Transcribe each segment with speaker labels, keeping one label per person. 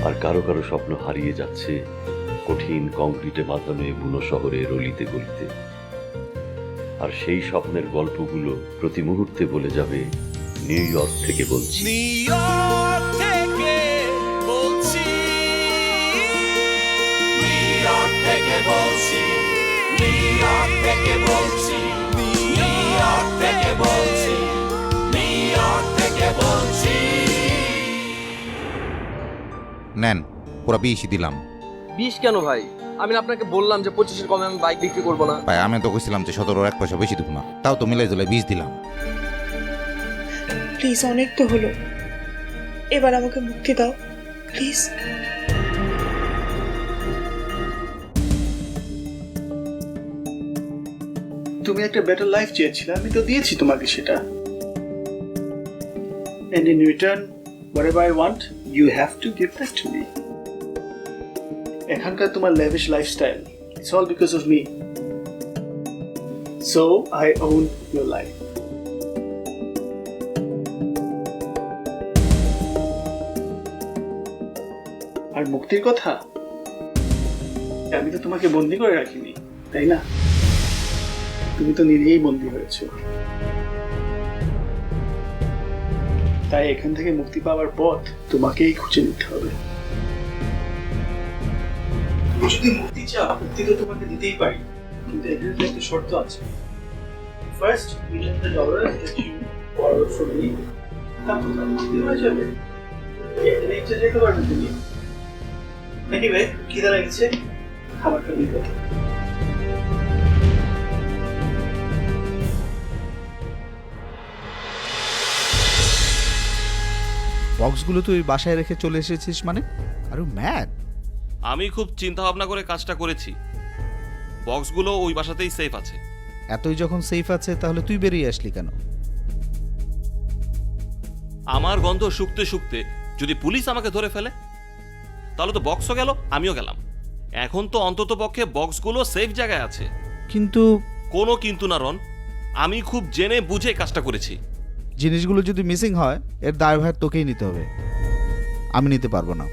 Speaker 1: আর কারো কারো স্বপ্ন হারিয়ে যাচ্ছে কঠিন কংক্রিটে বাঁধানো বুনো শহরের অলিতে গলিতে। আর সেই স্বপ্নের গল্পগুলো প্রতি মুহূর্তে বলে যাবে নিউ ইয়র্ক থেকে বলছি,
Speaker 2: নিউ ইয়র্ক থেকে বলছি, নিউ ইয়র্ক থেকে বলছি, নিউ ইয়র্ক থেকে বলছি, নিউ ইয়র্ক থেকে বলছি, নিউ ইয়র্ক থেকে বলছি।
Speaker 3: নেন, পুরো 20 দিলাম।
Speaker 4: 20 কেন ভাই? আমি না আপনাকে বললাম যে 25-এর কমে আমি বাইক বিক্রি করবো না।
Speaker 3: ভাই আমি তো কইছিলাম যে 17 1 পয়সা বেশি দেবো না, তাও তো মিলাই দিলে 20 দিলাম।
Speaker 5: প্লিজ, অনেক তো হলো, এবার আমাকে মুক্তি দাও প্লিজ।
Speaker 6: তুমি একটা বেটার লাইফ চেয়েছিলে, আমি তো দিয়েছি তোমাকে সেটা। And in return, whatever I want, you have to give that to me. এখানকার তোমার lavish lifestyle, it's all because of me. So I own your life. আর মুক্তির কথা, আমি তো তোমাকে বন্দি করে রাখিনি, তাই না? তুমি তো নিজেই বন্দী হয়েছো। তাই এখান থেকে মুক্তি পাওয়ার পথ তোমাকেই খুঁজে নিতে হবে। তুমি যদি মুক্তি চাও, মুক্তি তো তোমাকে দিতেই পারি, কিন্তু এখানে তো একটা শর্ত আছে। First $1 that you borrowed from me, তারপর তো মুক্তি হয়ে যাবে। এখানে ইচ্ছে যেতে পারবে তুমি। এনিওয়ে, খিদে লাগছে, খাবারটা নিয়ে কথা।
Speaker 7: বক্সগুলো তুই বাসায় রেখে চলে এসেছিস মানে? আর ম্যাড।
Speaker 8: আমি খুব চিন্তা ভাবনা করে কাজটা করেছি। বক্সগুলো ওই বাসাতেই সেফ আছে।
Speaker 7: এতই যখন সেফ আছে তাহলে তুই বেরিয়ে আসলি কেন?
Speaker 8: আমার গন্ধ শুকতে শুকতে যদি পুলিশ আমাকে ধরে ফেলে তাহলে তো বক্সও গেল, আমিও গেলাম। এখন তো অন্তত পক্ষে বক্সগুলো সেফ জায়গায় আছে।
Speaker 7: কিন্তু
Speaker 8: কোনো কিন্তু না রন, আমি খুব জেনে বুঝে কাজটা করেছি।
Speaker 7: জিনিসগুলো যদি মিসিং হয় এর দায়ভার তোকেই নিতে হবে, আমি নিতে পারবো না।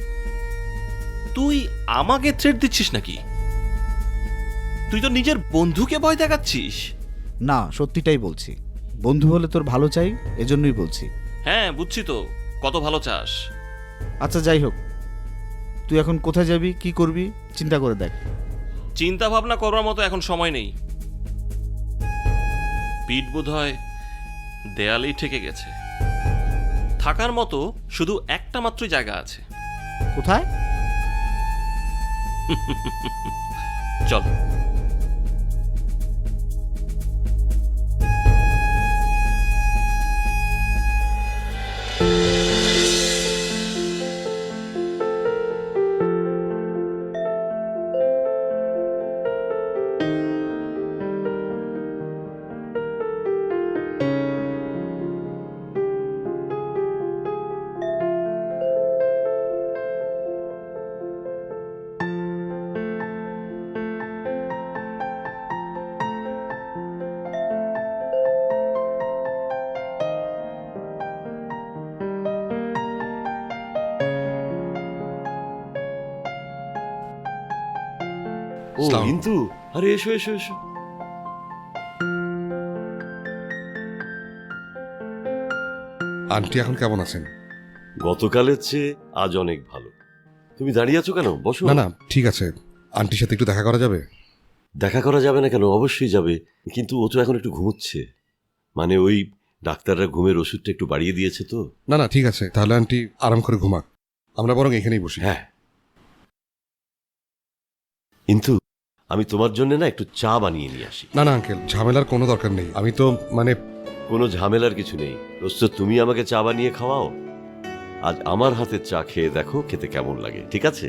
Speaker 8: তুই আমাকে থ্রেট দিচ্ছিস নাকি? তুই তো নিজের বন্ধুকে ভয় দেখাচ্ছিস।
Speaker 7: না, সত্যিটাই বলছি। বন্ধু হলে তোর ভালো চাই, এজন্যই বলছি।
Speaker 8: হ্যাঁ বুঝছি তো কত ভালো চাস।
Speaker 7: আচ্ছা যাই হোক, তুই এখন কোথায় যাবি, কি করবি চিন্তা করে দেখ।
Speaker 8: চিন্তা ভাবনা করবার মতো এখন সময় নেই। পিঠ বোধ হয় দেয়ালেই ঠেকে গেছে। থাকার মতো শুধু একটা মাত্র জায়গা আছে।
Speaker 7: কোথায়?
Speaker 8: চল।
Speaker 1: ও কিন্তু আরে এসো এসো এসো।
Speaker 9: আন্টি এখন কেমন আছেন?
Speaker 1: গতকালের চেয়ে আজ অনেক ভালো। তুমি দাঁড়িয়ে আছো কেন? বসো।
Speaker 9: না না, ঠিক আছে। আন্টির সাথে একটু দেখা করা যাবে?
Speaker 1: দেখা করা যাবে না কেন? অবশ্যই যাবে, কিন্তু ও তো এখন একটু ঘুমোচ্ছে। মানে ওই ডাক্তাররা ঘুমের ওষুধটা একটু বাড়িয়ে দিয়েছে তো।
Speaker 9: না না, ঠিক আছে, তাহলে আন্টি আরাম করে ঘুমাক, আমরা বরং এখানেই বসি।
Speaker 1: হ্যাঁ, কিন্তু আমি তোমার জন্য না একটু চা বানিয়ে নিয়ে আসি।
Speaker 9: না না আঙ্কেল, ঝামেলার কোনো দরকার নেই। আমি তো মানে
Speaker 1: কোনো ঝামেলার কিছু নেই। দোস্ত, তুমি আমাকে চা বানিয়ে খাওয়াও। আজ আমার হাতের চা খেয়ে দেখো খেতে কেমন লাগে, ঠিক আছে?